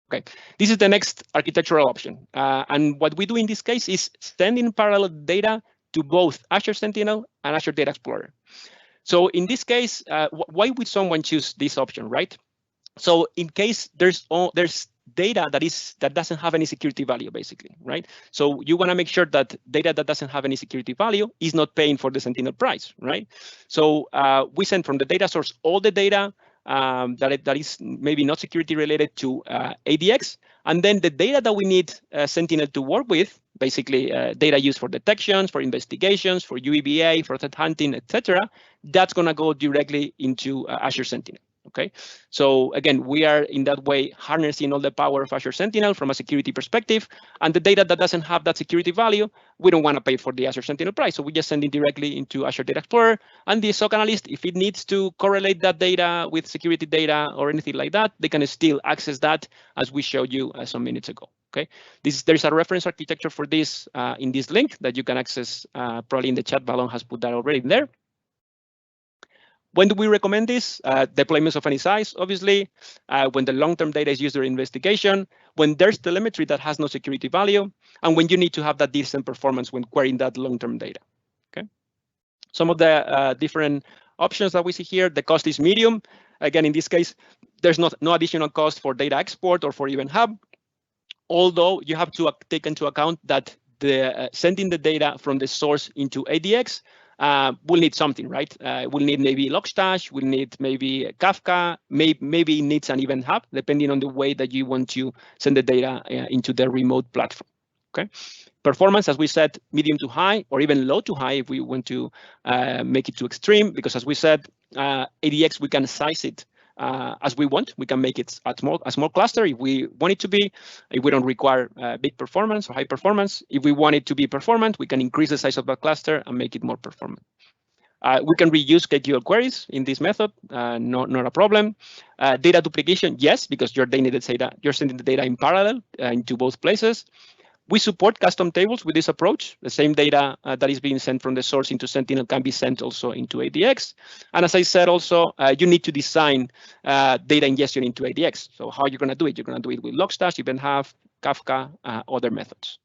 Speaker 4: Okay, this is the next architectural option. And what we do in this case is sending parallel data to both Azure Sentinel and Azure Data Explorer. So in this case, why would someone choose this option, right? So in case there's data that doesn't have any security value, basically, right? So you want to make sure that data that doesn't have any security value is not paying for the Sentinel price, right? So we send from the data source all the data that is maybe not security related to ADX, and then the data that we need Sentinel to work with, basically data used for detections, for investigations, for UEBA, for threat hunting, etc. That's going to go directly into Azure Sentinel. Okay, so again, we are in that way harnessing all the power of Azure Sentinel from a security perspective, and the data that doesn't have that security value, we don't want to pay for the Azure Sentinel price, so we just send it directly into Azure Data Explorer, and the SOC analyst, if it needs to correlate that data with security data or anything like that, they can still access that as we showed you some minutes ago. Okay, there's a reference architecture for this in this link that you can access, probably in the chat. Balon has put that already in there. When do we recommend this? Deployments of any size, obviously, when the long-term data is used during investigation, when there's telemetry that has no security value, and when you need to have that decent performance when querying that long-term data. Okay. Some of the different options that we see here, the cost is medium. Again, in this case, there's no additional cost for data export or for Event Hub, although you have to take into account that the sending the data from the source into ADX we'll need something, right? We'll need maybe Logstash, we'll need maybe Kafka, maybe it needs an Event Hub, depending on the way that you want to send the data into the remote platform, okay? Performance, as we said, medium to high, or even low to high if we want to make it too extreme, because as we said, ADX, we can size it as we want. We can make it a small cluster if we want it to be, if we don't require big performance or high performance. If we want it to be performant, we can increase the size of that cluster and make it more performant. We can reuse KQL queries in this method, not a problem. Data duplication, yes, because you're sending the data in parallel into both places. We support custom tables with this approach. The same data that is being sent from the source into Sentinel can be sent also into ADX. And as I said, also, you need to design data ingestion into ADX. So how you're going to do it? You're going to do it with Logstash, Event Hub, Kafka, other methods.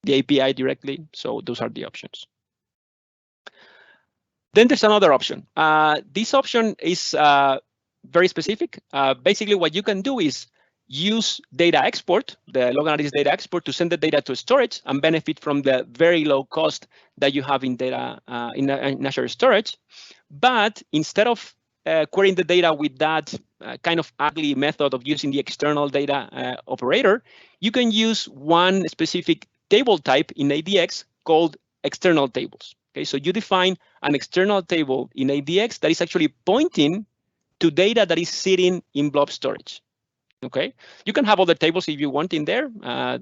Speaker 4: The API directly. So those are the options. Then there's another option. This option is very specific. Basically, what you can do is use data export, the log analytics data export, to send the data to storage and benefit from the very low cost that you have in data in Azure storage. But instead of querying the data with that kind of ugly method of using the external data operator, you can use one specific table type in ADX called external tables. Okay, so you define an external table in ADX that is actually pointing to data that is sitting in blob storage. Okay, you can have other tables if you want in there.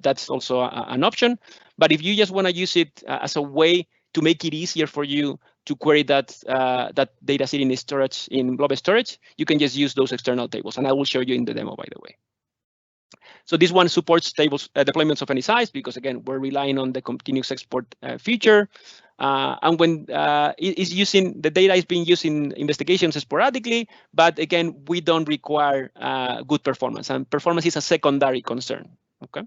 Speaker 4: That's also an option. But if you just want to use it as a way to make it easier for you to query that data sitting in storage in blob storage, you can just use those external tables, and I will show you in the demo, by the way. So this one supports tables deployments of any size because, again, we're relying on the continuous export feature. And when it's using the data is being used in investigations sporadically, but again, we don't require good performance, and performance is a secondary concern. Okay,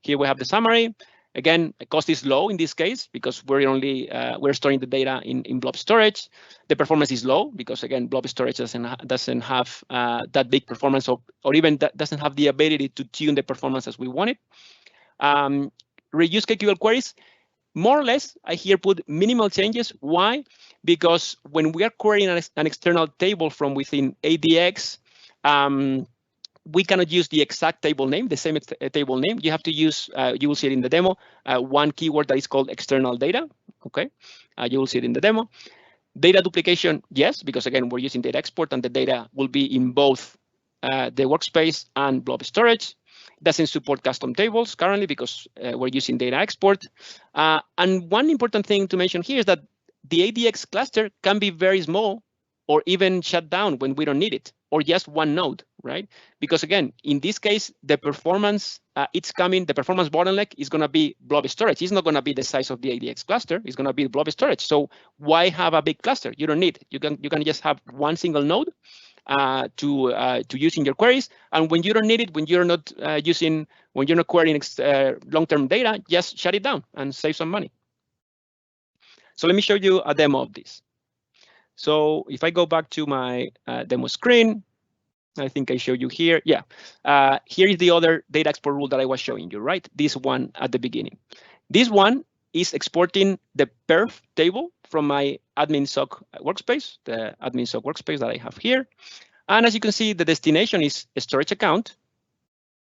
Speaker 4: here we have the summary. Again, the cost is low in this case because we're storing the data in blob storage. The performance is low because, again, blob storage doesn't have that big performance, or even doesn't have the ability to tune the performance as we want it. Reuse KQL queries, more or less, I here put minimal changes. Why? Because when we are querying an external table from within ADX, we cannot use the exact table name, the same table name. You have to use, you will see it in the demo, one keyword that is called external data. Okay, you will see it in the demo. Data duplication, yes, because again, we're using data export and the data will be in both the workspace and blob storage. Doesn't support custom tables currently because we're using data export. And one important thing to mention here is that the ADX cluster can be very small or even shut down when we don't need it, or just one node, right? Because again, in this case, the performance the performance bottleneck is going to be blob storage. It's not going to be the size of the ADX cluster. It's going to be blob storage. So why have a big cluster? You don't need it. You can just have one single node to use in your queries. And when you don't need it, when you're not querying long-term data, just shut it down and save some money. So let me show you a demo of this. So if I go back to my demo screen, I think I showed you here. Yeah, here is the other data export rule that I was showing you, right? This one at the beginning. This one is exporting the perf table from my admin SOC workspace, the admin SOC workspace that I have here. And as you can see, the destination is a storage account.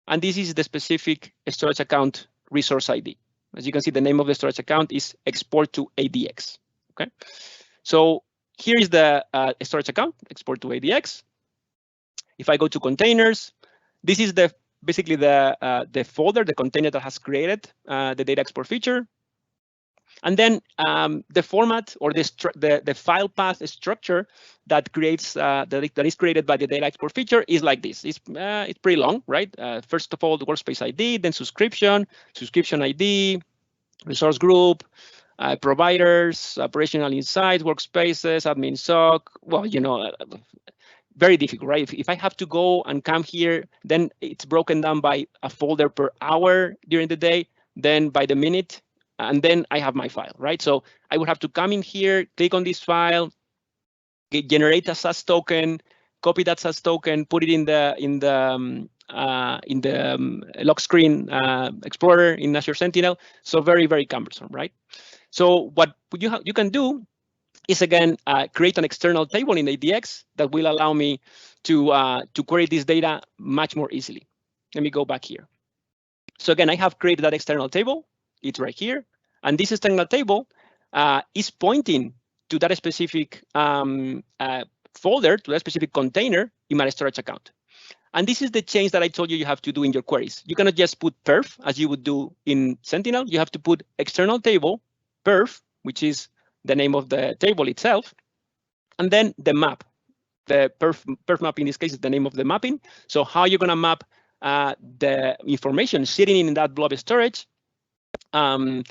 Speaker 4: And this is the specific storage account resource ID. As you can see, the name of the storage account is export to ADX. Okay, so here is the storage account, export to ADX. If I go to containers, this is basically the folder, the container that has created the data export feature. And then the format or the file path structure that creates that is created by the data export feature is like this. It's pretty long, right? First of all, the workspace ID, then subscription ID, resource group, providers, operational insights, workspaces, admin SOC. Well, you know, very difficult, right? If I have to go and come here, then it's broken down by a folder per hour during the day, then by the minute, and then I have my file, right? So I would have to come in here, click on this file, generate a SAS token, copy that SAS token, put it in the lock screen explorer in Azure Sentinel. So very, very cumbersome, right? So what you can do is, again, create an external table in ADX that will allow me to query this data much more easily. Let me go back here. So again, I have created that external table. It's right here. And this external table is pointing to that specific folder, to that specific container in my storage account. And this is the change that I told you have to do in your queries. You cannot just put perf as you would do in Sentinel. You have to put external table, perf, which is the name of the table itself, and then the map. The perf map in this case is the name of the mapping. So how you're going to map the information sitting in that blob storage to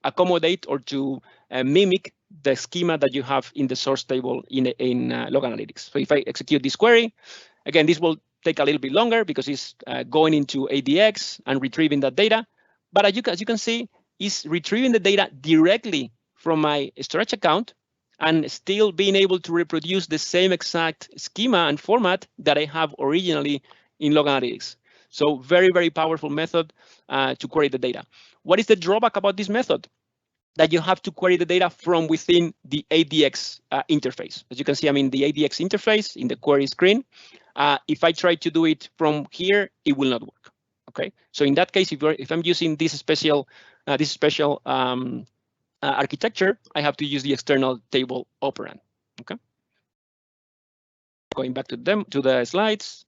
Speaker 4: accommodate or to mimic the schema that you have in the source table in log analytics. So if I execute this query, again, this will take a little bit longer because it's going into ADX and retrieving that data. But as you can see, it's retrieving the data directly from my storage account and still being able to reproduce the same exact schema and format that I have originally in log analytics. So very, very powerful method to query the data. What is the drawback about this method? that you have to query the data from within the ADX interface. As you can see, I'm in the ADX interface in the query screen. If I try to do it from here, it will not work. Okay, so in that case, if I'm using this special architecture, I have to use the external table operand. Okay, going back to the slides.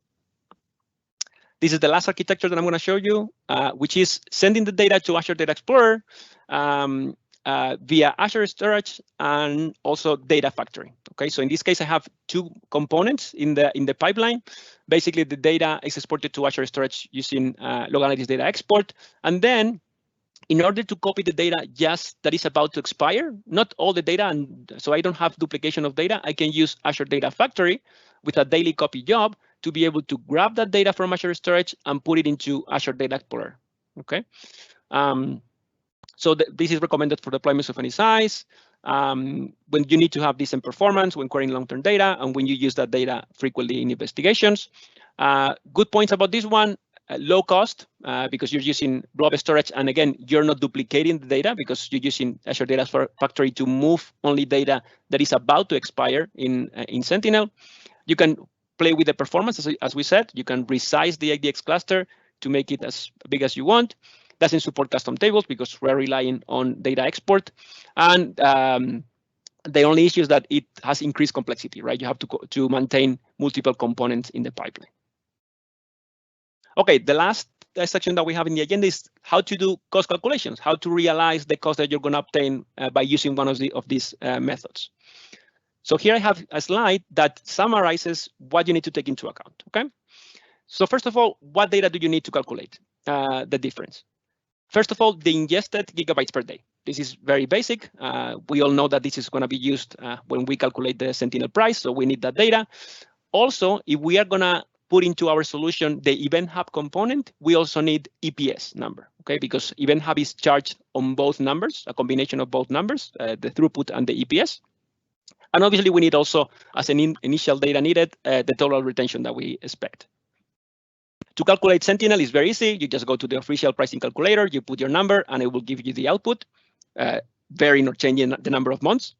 Speaker 4: This is the last architecture that I'm going to show you, which is sending the data to Azure Data Explorer via Azure Storage and also Data Factory. Okay, so in this case, I have two components in the pipeline. Basically, the data is exported to Azure Storage using log analytics data export, and then in order to copy the data just that is about to expire, not all the data, and so I don't have duplication of data, I can use Azure Data Factory with a daily copy job to be able to grab that data from Azure Storage and put it into Azure Data Explorer. Okay, so this is recommended for deployments of any size, when you need to have decent performance, when querying long-term data, and when you use that data frequently in investigations. Good points about this one. Low cost, because you're using blob storage, and again, you're not duplicating the data because you're using Azure Data Factory to move only data that is about to expire in Sentinel. You can play with the performance, as we said. You can resize the ADX cluster to make it as big as you want. Doesn't support custom tables because we're relying on data export, and the only issue is that it has increased complexity, right? You have to maintain multiple components in the pipeline. Okay, the last section that we have in the agenda is how to do cost calculations, how to realize the cost that you're going to obtain by using one of these methods. So here I have a slide that summarizes what you need to take into account. Okay, so first of all, what data do you need to calculate the difference? First of all, the ingested gigabytes per day. This is very basic. We all know that this is going to be used when we calculate the Sentinel price, so we need that data. Also, if we are going to put into our solution the Event Hub component, we also need EPS number, okay? Because Event Hub is charged on both numbers, a combination of both numbers, the throughput and the EPS. And obviously, we need also, as an initial data needed, the total retention that we expect. To calculate Sentinel is very easy. You just go to the official pricing calculator, you put your number, and it will give you the output, not changing the number of months.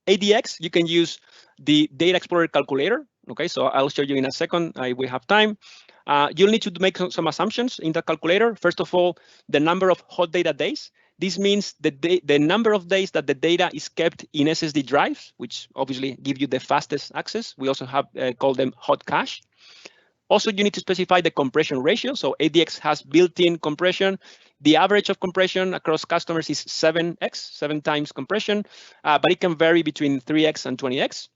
Speaker 4: ADX, you can use the Data Explorer calculator. Okay, so I'll show you in a second. We have time. You'll need to make some assumptions in the calculator. First of all, the number of hot data days. This means the number of days that the data is kept in SSD drives, which obviously give you the fastest access. We also have called them hot cache. Also, you need to specify the compression ratio. So ADX has built-in compression. The average of compression across customers is 7x, 7 times compression, but it can vary between 3x and 20x.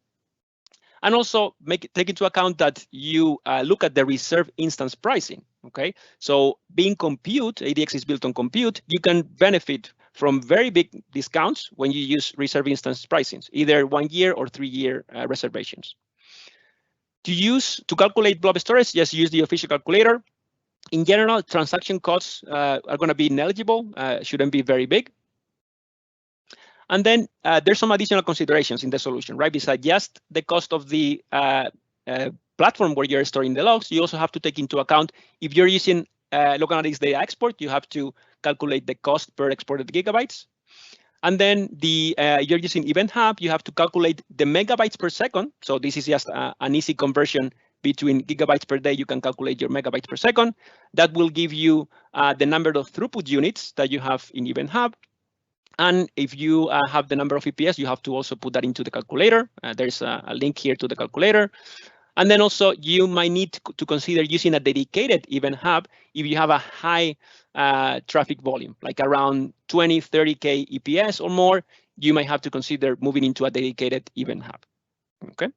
Speaker 4: And also take into account that you look at the reserve instance pricing. Okay, so being compute, ADX is built on compute, you can benefit from very big discounts when you use reserve instance pricings, either 1 year or 3 year reservations. To calculate blob storage, just use the official calculator. In general, transaction costs are going to be negligible, shouldn't be very big. And then there's some additional considerations in the solution, right? Besides just the cost of the platform where you're storing the logs, you also have to take into account if you're using log analytics data export, you have to calculate the cost per exported gigabytes. And then you're using Event Hub, you have to calculate the megabytes per second. So this is just an easy conversion between gigabytes per day. You can calculate your megabytes per second. That will give you the number of throughput units that you have in Event Hub. And if you have the number of EPS, you have to also put that into the calculator. There's a link here to the calculator. And then also you might need to consider using a dedicated Event Hub if you have a high traffic volume, like around 20, 30K EPS or more, you might have to consider moving into a dedicated Event Hub. Okay.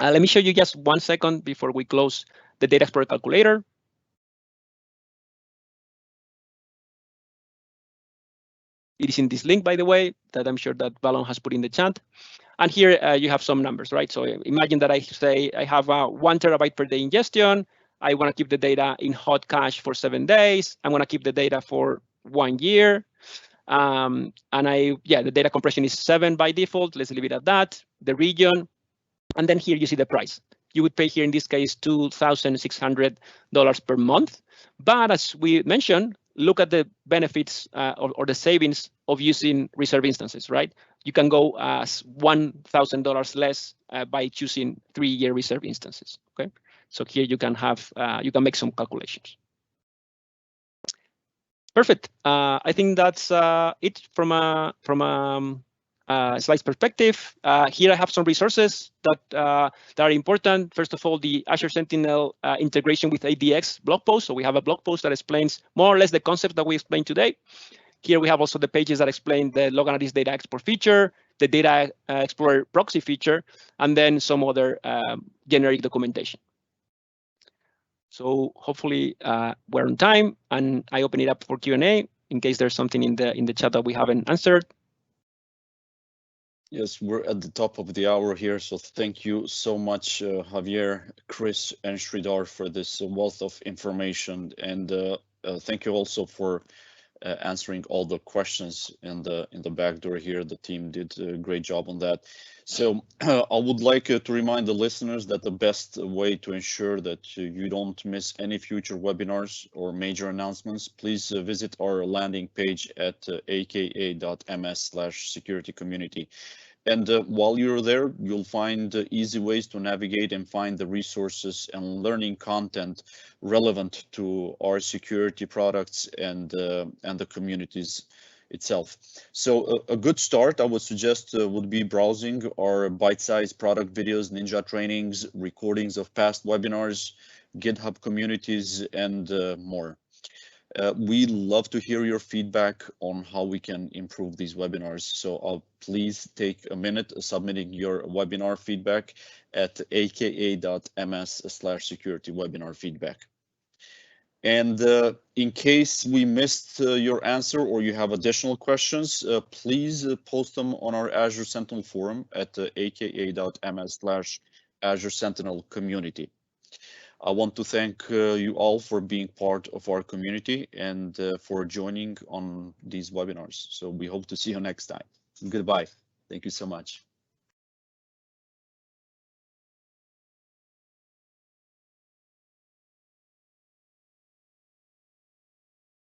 Speaker 4: Let me show you just 1 second before we close the Data Explorer calculator. It is in this link, by the way, that I'm sure that Valon has put in the chat. And here you have some numbers, right? So imagine that I say I have 1 terabyte per day ingestion. I want to keep the data in hot cache for 7 days. I want to keep the data for 1 year. And the data compression is 7 by default. Let's leave it at that. The region. And then here you see the price. You would pay here in this case $2,600 per month. But as we mentioned, look at the benefits or the savings of using reserve instances, right? You can go as $1,000 less by choosing 3-year reserve instances. Okay, so here you can have you can make some calculations. Perfect. I think that's it from a slides perspective. Here I have some resources that are important. First of all, the Azure Sentinel integration with ADX blog post. So we have a blog post that explains more or less the concept that we explained today. Here we have also the pages that explain the log analytics data export feature, the data explorer proxy feature, and then some other generic documentation. So hopefully we're on time, and I open it up for Q&A in case there's something in the chat that we haven't answered.
Speaker 1: Yes, we're at the top of the hour here, so thank you so much, Javier, Chris, and Sreedar for this wealth of information, and thank you also for answering all the questions in the back door here. The team did a great job on that. So I would like to remind the listeners that the best way to ensure that you don't miss any future webinars or major announcements, please visit our landing page at aka.ms/security-community. And while you're there, you'll find easy ways to navigate and find the resources and learning content relevant to our security products and the communities itself. So a good start, I would suggest, would be browsing our bite-sized product videos, ninja trainings, recordings of past webinars, GitHub communities, and more. We love to hear your feedback on how we can improve these webinars. So please take a minute submitting your webinar feedback at aka.ms/security webinar feedback. And in case we missed your answer or you have additional questions, please post them on our Azure Sentinel forum at aka.ms/Azure Sentinel community. I want to thank you all for being part of our community and for joining on these webinars. So we hope to see you next time. Goodbye. Thank you so much.